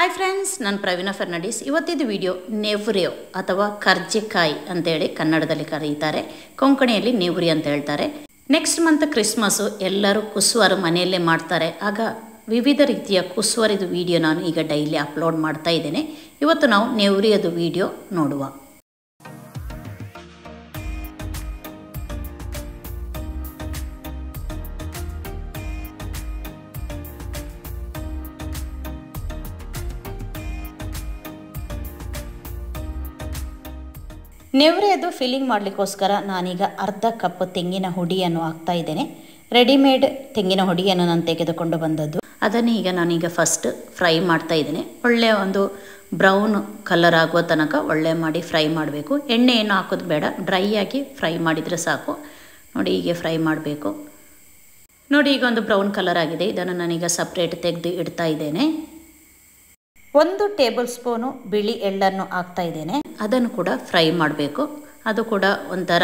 Hi friends, ನಾನು Praveena Fernandes. ಇವತ್ತಿದ್ದು video ನೆವ್ರಿಯೋ ಅಥವಾ ಕರ್ಜಿಕಾಯಿ ಅಂತೇಳಿ ಕನ್ನಡದಲ್ಲಿ ಕರೀತಾರೆ, ಕೊಂಕಣಿಯಲ್ಲಿ ನೆವ್ರಿ ಅಂತ ಹೇಳ್ತಾರೆ. ನೆಕ್ಸ್ಟ್ ಮಂತ್ ಕ್ರಿಸ್ಮಸ್ಸು, ಎಲ್ಲರೂ ಕುಸುವಾರು ಮನೆಯಲ್ಲೇ ಮಾಡ್ತಾರೆ. ಆಗ ವಿವಿಧ ರೀತಿಯ ಕುಸುವರಿದು ವಿಡಿಯೋ ನಾನು ಈಗ ಡೈಲಿ ಅಪ್ಲೋಡ್ ಮಾಡ್ತಾ ಇದ್ದೇನೆ. ಇವತ್ತು ನಾವು ನೆವ್ರಿಯದು ವಿಡಿಯೋ ನೋಡುವ. ನೆವ್ರಿಯದು ಫಿಲ್ಲಿಂಗ್ ಮಾಡಲಿಕ್ಕೋಸ್ಕರ ನಾನೀಗ ಅರ್ಧ ಕಪ್ ತೆಂಗಿನ ಹುಡಿಯನ್ನು ಹಾಕ್ತಾ ಇದ್ದೇನೆ. ರೆಡಿಮೇಡ್ ತೆಂಗಿನ ಹುಡಿಯನ್ನು ನಾನು ತೆಗೆದುಕೊಂಡು ಬಂದದ್ದು. ಅದನ್ನು ಈಗ ನಾನೀಗ ಫಸ್ಟ್ ಫ್ರೈ ಮಾಡ್ತಾ ಇದ್ದೇನೆ. ಒಳ್ಳೆಯ ಒಂದು ಬ್ರೌನ್ ಕಲರ್ ಆಗುವ ತನಕ ಒಳ್ಳೆ ಮಾಡಿ ಫ್ರೈ ಮಾಡಬೇಕು. ಎಣ್ಣೆ ಏನು ಹಾಕೋದು ಬೇಡ, ಡ್ರೈ ಆಗಿ ಫ್ರೈ ಮಾಡಿದರೆ ಸಾಕು. ನೋಡಿ, ಹೀಗೆ ಫ್ರೈ ಮಾಡಬೇಕು. ನೋಡಿ, ಈಗ ಒಂದು ಬ್ರೌನ್ ಕಲರ್ ಆಗಿದೆ. ಇದನ್ನು ನಾನೀಗ ಸಪ್ರೇಟ್ ತೆಗೆದು ಇಡ್ತಾ ಇದ್ದೇನೆ. 1 ಟೇಬಲ್ ಸ್ಪೂನು ಬಿಳಿ ಎಳ್ಳನ್ನು ಹಾಕ್ತಾ ಇದ್ದೇನೆ. ಅದನ್ನು ಕೂಡ ಫ್ರೈ ಮಾಡಬೇಕು. ಅದು ಕೂಡ ಒಂಥರ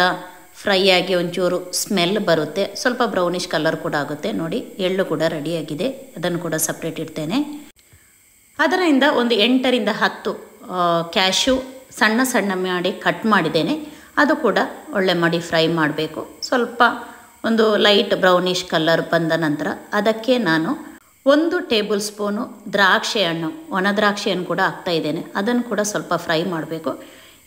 ಫ್ರೈ ಆಗಿ ಒಂಚೂರು ಸ್ಮೆಲ್ ಬರುತ್ತೆ, ಸ್ವಲ್ಪ ಬ್ರೌನಿಷ್ ಕಲರ್ ಕೂಡ ಆಗುತ್ತೆ. ನೋಡಿ, ಎಳ್ಳು ಕೂಡ ರೆಡಿಯಾಗಿದೆ. ಅದನ್ನು ಕೂಡ ಸಪ್ರೇಟ್ ಇಡ್ತೇನೆ. ಅದರಿಂದ ಒಂದು 8 ರಿಂದ 10 ಕ್ಯಾಶ್ಯೂ ಸಣ್ಣ ಸಣ್ಣ ಮಾಡಿ ಕಟ್ ಮಾಡಿದ್ದೇನೆ. ಅದು ಕೂಡ ಒಳ್ಳೆ ಮಾಡಿ ಫ್ರೈ ಮಾಡಬೇಕು. ಸ್ವಲ್ಪ ಒಂದು ಲೈಟ್ ಬ್ರೌನಿಷ್ ಕಲರ್ ಬಂದ ನಂತರ ಅದಕ್ಕೆ ನಾನು 1 ಟೇಬಲ್ ಸ್ಪೂನು ದ್ರಾಕ್ಷಿ ಹಣ್ಣು, ಒಣ ದ್ರಾಕ್ಷಿ ಹಣ್ಣು ಕೂಡ ಹಾಕ್ತಾ ಇದ್ದೇನೆ. ಅದನ್ನು ಕೂಡ ಸ್ವಲ್ಪ ಫ್ರೈ ಮಾಡಬೇಕು.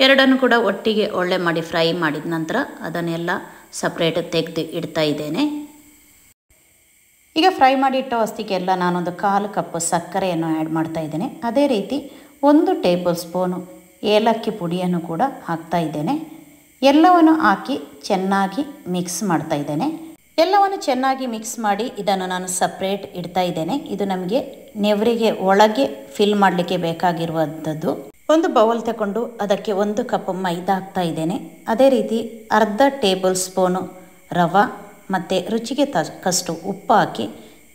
ಎರಡನ್ನು ಕೂಡ ಒಟ್ಟಿಗೆ ಒಳ್ಳೆ ಮಾಡಿ ಫ್ರೈ ಮಾಡಿದ ನಂತರ ಅದನ್ನೆಲ್ಲ ಸಪ್ರೇಟ್ ತೆಗೆದು ಇಡ್ತಾ ಇದ್ದೇನೆ. ಈಗ ಫ್ರೈ ಮಾಡಿ ಇಟ್ಟ ವಸ್ತಿಗೆಲ್ಲ ನಾನೊಂದು 1/4 ಕಪ್ ಸಕ್ಕರೆಯನ್ನು ಆ್ಯಡ್ ಮಾಡ್ತಾ ಇದ್ದೇನೆ. ಅದೇ ರೀತಿ 1 ಟೇಬಲ್ ಸ್ಪೂನು ಏಲಕ್ಕಿ ಪುಡಿಯನ್ನು ಕೂಡ ಹಾಕ್ತಾ ಇದ್ದೇನೆ. ಎಲ್ಲವನ್ನು ಹಾಕಿ ಚೆನ್ನಾಗಿ ಮಿಕ್ಸ್ ಮಾಡ್ತಾ ಇದ್ದೇನೆ. ಎಲ್ಲವನ್ನು ಚೆನ್ನಾಗಿ ಮಿಕ್ಸ್ ಮಾಡಿ ಇದನ್ನು ನಾನು ಸಪ್ರೇಟ್ ಇಡ್ತಾ ಇದ್ದೇನೆ. ಇದು ನಮಗೆ ನೆವ್ರಿಗೆ ಒಳಗೆ ಫಿಲ್ ಮಾಡಲಿಕ್ಕೆ ಬೇಕಾಗಿರುವಂಥದ್ದು. ಒಂದು ಬೌಲ್ ತಗೊಂಡು ಅದಕ್ಕೆ 1 ಕಪ್ ಮೈದಾ ಹಾಕ್ತಾ ಇದ್ದೇನೆ. ಅದೇ ರೀತಿ ಅರ್ಧ ಟೇಬಲ್ ಸ್ಪೂನು ರವೆ ಮತ್ತು ರುಚಿಗೆ ತಕ್ಕಷ್ಟು ಉಪ್ಪು ಹಾಕಿ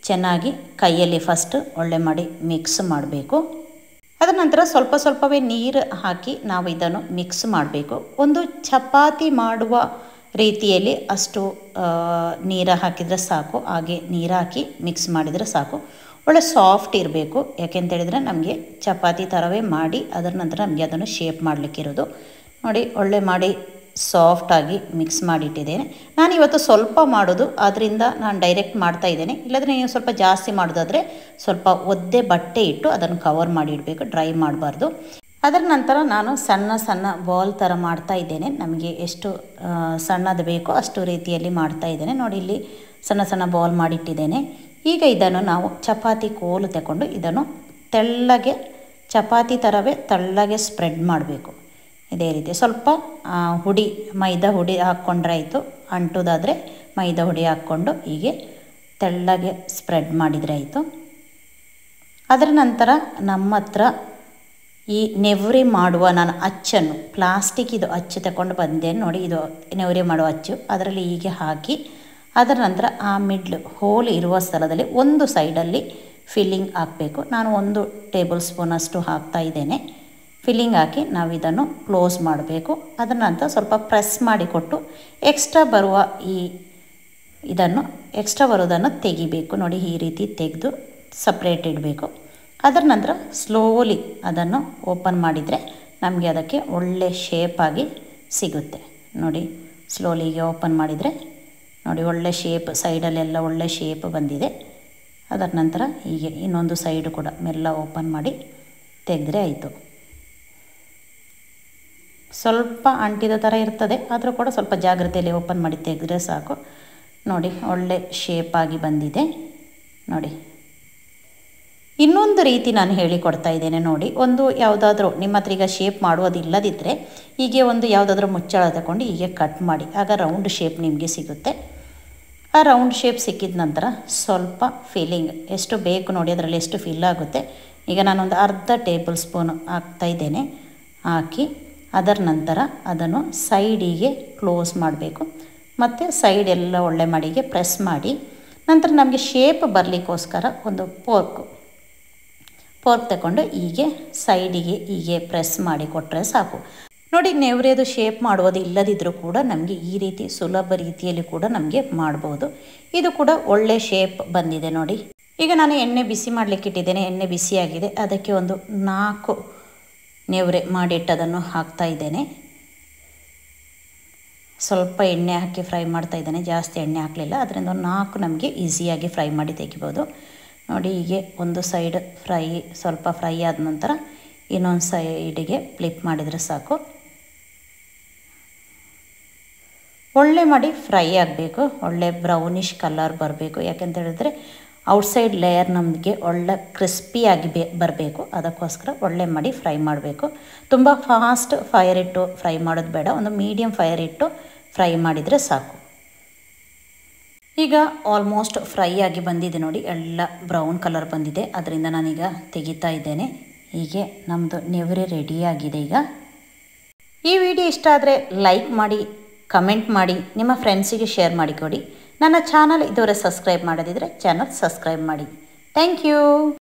ಚೆನ್ನಾಗಿ ಕೈಯಲ್ಲಿ ಫಸ್ಟ್ ಒಳ್ಳೆ ಮಾಡಿ ಮಿಕ್ಸ್ ಮಾಡಬೇಕು. ಅದರ ನಂತರ ಸ್ವಲ್ಪ ಸ್ವಲ್ಪವೇ ನೀರು ಹಾಕಿ ನಾವು ಇದನ್ನು ಮಿಕ್ಸ್ ಮಾಡಬೇಕು. ಒಂದು ಚಪಾತಿ ಮಾಡುವ ರೀತಿಯಲ್ಲಿ ಅಷ್ಟು ನೀರು ಹಾಕಿದರೆ ಸಾಕು. ಹಾಗೆ ನೀರು ಹಾಕಿ ಮಿಕ್ಸ್ ಮಾಡಿದರೆ ಸಾಕು. ಒಳ್ಳೆ ಸಾಫ್ಟ್ ಇರಬೇಕು. ಯಾಕೆಂತೇಳಿದರೆ ನಮಗೆ ಚಪಾತಿ ಥರವೇ ಮಾಡಿ ಅದರ ನಂತರ ನಮಗೆ ಅದನ್ನು ಶೇಪ್ ಮಾಡಲಿಕ್ಕಿರೋದು. ನೋಡಿ, ಒಳ್ಳೆ ಮಾಡಿ ಸಾಫ್ಟಾಗಿ ಮಿಕ್ಸ್ ಮಾಡಿಟ್ಟಿದ್ದೇನೆ. ನಾನು ಇವತ್ತು ಸ್ವಲ್ಪ ಮಾಡೋದು, ಆದ್ದರಿಂದ ನಾನು ಡೈರೆಕ್ಟ್ ಮಾಡ್ತಾ ಇದ್ದೇನೆ. ಇಲ್ಲಾಂದರೆ ನೀವು ಸ್ವಲ್ಪ ಜಾಸ್ತಿ ಮಾಡೋದಾದರೆ ಸ್ವಲ್ಪ ಒದ್ದೆ ಬಟ್ಟೆ ಇಟ್ಟು ಅದನ್ನು ಕವರ್ ಮಾಡಿ ಇಡಬೇಕು, ಡ್ರೈ ಮಾಡಬಾರ್ದು. ಅದರ ನಂತರ ನಾನು ಸಣ್ಣ ಸಣ್ಣ ಬಾಲ್ ಥರ ಮಾಡ್ತಾ ಇದ್ದೇನೆ. ನಮಗೆ ಎಷ್ಟು ಸಣ್ಣದು ಬೇಕೋ ಅಷ್ಟು ರೀತಿಯಲ್ಲಿ ಮಾಡ್ತಾ ಇದ್ದೇನೆ. ನೋಡಿ, ಇಲ್ಲಿ ಸಣ್ಣ ಸಣ್ಣ ಬಾಲ್ ಮಾಡಿಟ್ಟಿದ್ದೇನೆ. ಈಗ ಇದನ್ನು ನಾವು ಚಪಾತಿ ಕೋಲು ತಗೊಂಡು ಇದನ್ನು ತೆಳ್ಳಗೆ ಚಪಾತಿ ಥರವೇ ತೆಳ್ಳಗೆ ಸ್ಪ್ರೆಡ್ ಮಾಡಬೇಕು. ಇದೇ ರೀತಿ ಸ್ವಲ್ಪ ಮೈದಾ ಹುಡಿ ಹಾಕ್ಕೊಂಡ್ರೆ ಆಯಿತು. ಅಂಟುದಾದರೆ ಮೈದಾ ಹುಡಿ ಹಾಕ್ಕೊಂಡು ಹೀಗೆ ತೆಳ್ಳಗೆ ಸ್ಪ್ರೆಡ್ ಮಾಡಿದರೆ ಆಯಿತು. ಅದರ ನಂತರ ನಮ್ಮ ಹತ್ರ ಈ ನೆವ್ರಿ ಮಾಡುವ ನಾನು ಅಚ್ಚನ್ನು, ಪ್ಲಾಸ್ಟಿಕ್ ಇದು ಅಚ್ಚು ತಗೊಂಡು ಬಂದೇನೆ. ನೋಡಿ, ಇದು ನೆವ್ರಿ ಮಾಡುವ ಅಚ್ಚು. ಅದರಲ್ಲಿ ಹೀಗೆ ಹಾಕಿ ಅದರ ನಂತರ ಆ ಮಿಡ್ಲ್ ಹೋಲ್ ಇರುವ ಸ್ಥಳದಲ್ಲಿ ಒಂದು ಸೈಡಲ್ಲಿ ಫಿಲ್ಲಿಂಗ್ ಹಾಕಬೇಕು. ನಾನು 1 ಟೇಬಲ್ ಸ್ಪೂನಷ್ಟು ಹಾಕ್ತಾ ಇದ್ದೇನೆ. ಫಿಲ್ಲಿಂಗ್ ಹಾಕಿ ನಾವು ಇದನ್ನು ಕ್ಲೋಸ್ ಮಾಡಬೇಕು. ಅದರ ನಂತರ ಸ್ವಲ್ಪ ಪ್ರೆಸ್ ಮಾಡಿಕೊಟ್ಟು ಎಕ್ಸ್ಟ್ರಾ ಬರುವುದನ್ನು ತೆಗಿಬೇಕು. ನೋಡಿ, ಈ ರೀತಿ ತೆಗೆದು ಸಪ್ರೇಟ್ ಇಡಬೇಕು. ಅದರ ನಂತರ ಸ್ಲೋಲಿ ಅದನ್ನು ಓಪನ್ ಮಾಡಿದರೆ ನಮಗೆ ಅದಕ್ಕೆ ಒಳ್ಳೆ ಶೇಪಾಗಿ ಸಿಗುತ್ತೆ. ನೋಡಿ, ಸ್ಲೋಲಿಗೆ ಓಪನ್ ಮಾಡಿದರೆ ನೋಡಿ ಒಳ್ಳೆ ಶೇಪ್, ಸೈಡಲ್ಲೆಲ್ಲ ಒಳ್ಳೆ ಶೇಪ್ ಬಂದಿದೆ. ಅದರ ನಂತರ ಹೀಗೆ ಇನ್ನೊಂದು ಸೈಡು ಕೂಡ ಮೆಲ್ಲ ಓಪನ್ ಮಾಡಿ ತೆಗೆದ್ರೆ ಆಯಿತು. ಸ್ವಲ್ಪ ಅಂಟಿದ ಥರ ಇರ್ತದೆ, ಆದರೂ ಕೂಡ ಸ್ವಲ್ಪ ಜಾಗ್ರತೆಯಲ್ಲಿ ಓಪನ್ ಮಾಡಿ ತೆಗೆದ್ರೆ ಸಾಕು. ನೋಡಿ, ಒಳ್ಳೆ ಶೇಪಾಗಿ ಬಂದಿದೆ. ನೋಡಿ, ಇನ್ನೊಂದು ರೀತಿ ನಾನು ಹೇಳಿಕೊಡ್ತಾ ಇದ್ದೇನೆ. ನೋಡಿ, ಒಂದು ಯಾವುದಾದ್ರೂ ನಿಮ್ಮ ಹತ್ರ ಈಗ ಶೇಪ್ ಮಾಡುವುದಿಲ್ಲದಿದ್ದರೆ ಹೀಗೆ ಒಂದು ಯಾವುದಾದ್ರೂ ಮುಚ್ಚಳ ತಗೊಂಡು ಹೀಗೆ ಕಟ್ ಮಾಡಿ, ಆಗ ರೌಂಡ್ ಶೇಪ್ ನಿಮಗೆ ಸಿಗುತ್ತೆ. ಆ ರೌಂಡ್ ಶೇಪ್ ಸಿಕ್ಕಿದ ನಂತರ ಸ್ವಲ್ಪ ಫಿಲ್ಲಿಂಗ್ ಎಷ್ಟು ಬೇಕು ನೋಡಿ, ಅದರಲ್ಲಿ ಎಷ್ಟು ಫಿಲ್ ಆಗುತ್ತೆ. ಈಗ ನಾನೊಂದು ಅರ್ಧ ಟೇಬಲ್ ಸ್ಪೂನ್ ಹಾಕ್ತಾ ಇದ್ದೇನೆ. ಹಾಕಿ ಅದರ ನಂತರ ಅದನ್ನು ಸೈಡಿಗೆ ಕ್ಲೋಸ್ ಮಾಡಬೇಕು. ಮತ್ತು ಸೈಡ್ ಎಲ್ಲ ಒಳ್ಳೆ ಮಾಡಿಗೆ ಪ್ರೆಸ್ ಮಾಡಿ ನಂತರ ನಮಗೆ ಶೇಪ್ ಬರಲಿಕ್ಕೋಸ್ಕರ ಒಂದು ಫೋರ್ಕ್ ತಗೊಂಡು ಹೀಗೆ ಸೈಡಿಗೆ ಹೀಗೆ ಪ್ರೆಸ್ ಮಾಡಿ ಕೊಟ್ಟರೆ ಸಾಕು. ನೋಡಿ, ನೆವ್ರಿಯದು ಶೇಪ್ ಮಾಡುವುದು ಇಲ್ಲದಿದ್ದರೂ ಕೂಡ ನಮಗೆ ಈ ರೀತಿ ಸುಲಭ ರೀತಿಯಲ್ಲಿ ಕೂಡ ನಮಗೆ ಮಾಡ್ಬೋದು. ಇದು ಕೂಡ ಒಳ್ಳೆ ಶೇಪ್ ಬಂದಿದೆ ನೋಡಿ. ಈಗ ನಾನು ಎಣ್ಣೆ ಬಿಸಿ ಮಾಡಲಿಕ್ಕೆ ಇಟ್ಟಿದ್ದೇನೆ. ಎಣ್ಣೆ ಬಿಸಿಯಾಗಿದೆ. ಅದಕ್ಕೆ ಒಂದು 4 ನೆವರೆ ಮಾಡಿಟ್ಟದನ್ನು ಹಾಕ್ತಾ ಇದ್ದೇನೆ. ಸ್ವಲ್ಪ ಎಣ್ಣೆ ಹಾಕಿ ಫ್ರೈ ಮಾಡ್ತಾ ಇದ್ದೇನೆ, ಜಾಸ್ತಿ ಎಣ್ಣೆ ಹಾಕಲಿಲ್ಲ. ಅದರಿಂದ ಒಂದು 4 ನಮಗೆ ಈಸಿಯಾಗಿ ಫ್ರೈ ಮಾಡಿ ತೆಗಿಬೋದು. ನೋಡಿ, ಹೀಗೆ ಒಂದು ಸೈಡ್ ಸ್ವಲ್ಪ ಫ್ರೈ ಆದ ನಂತರ ಇನ್ನೊಂದು ಸೈಡಿಗೆ ಫ್ಲಿಪ್ ಮಾಡಿದರೆ ಸಾಕು. ಒಳ್ಳೆ ಮಾಡಿ ಫ್ರೈ ಆಗಬೇಕು, ಒಳ್ಳೆ ಬ್ರೌನಿಷ್ ಕಲರ್ ಬರಬೇಕು. ಯಾಕೆಂತ ಹೇಳಿದ್ರೆ ಔಟ್ಸೈಡ್ ಲೇಯರ್ ನಮಗೆ ಒಳ್ಳೆ ಕ್ರಿಸ್ಪಿಯಾಗಿ ಬರಬೇಕು. ಅದಕ್ಕೋಸ್ಕರ ಒಳ್ಳೆ ಮಾಡಿ ಫ್ರೈ ಮಾಡಬೇಕು. ತುಂಬ ಫಾಸ್ಟ್ ಫೈರ್ ಇಟ್ಟು ಫ್ರೈ ಮಾಡೋದು ಬೇಡ, ಒಂದು ಮೀಡಿಯಮ್ ಫೈರ್ ಇಟ್ಟು ಫ್ರೈ ಮಾಡಿದರೆ ಸಾಕು. ಈಗ ಆಲ್ಮೋಸ್ಟ್ ಫ್ರೈ ಆಗಿ ಬಂದಿದೆ ನೋಡಿ, ಎಲ್ಲ ಬ್ರೌನ್ ಕಲರ್ ಬಂದಿದೆ. ಅದರಿಂದ ನಾನೀಗ ತೆಗಿತಾ ಇದ್ದೇನೆ. ಹೀಗೆ ನಮ್ಮದು ನೆವರೆ ರೆಡಿಯಾಗಿದೆ. ಈಗ ಈ ವಿಡಿಯೋ ಇಷ್ಟ ಆದರೆ ಲೈಕ್ ಮಾಡಿ, ಕಮೆಂಟ್ ಮಾಡಿ, ನಿಮ್ಮ ಫ್ರೆಂಡ್ಸಿಗೆ ಶೇರ್ ಮಾಡಿಕೊಡಿ. ನನ್ನ ಚಾನಲ್ ಇದುವರೆಗೆ ಸಬ್ಸ್ಕ್ರೈಬ್ ಮಾಡದಿದ್ದರೆ ಚಾನಲ್ ಸಬ್ಸ್ಕ್ರೈಬ್ ಮಾಡಿ. Thank you.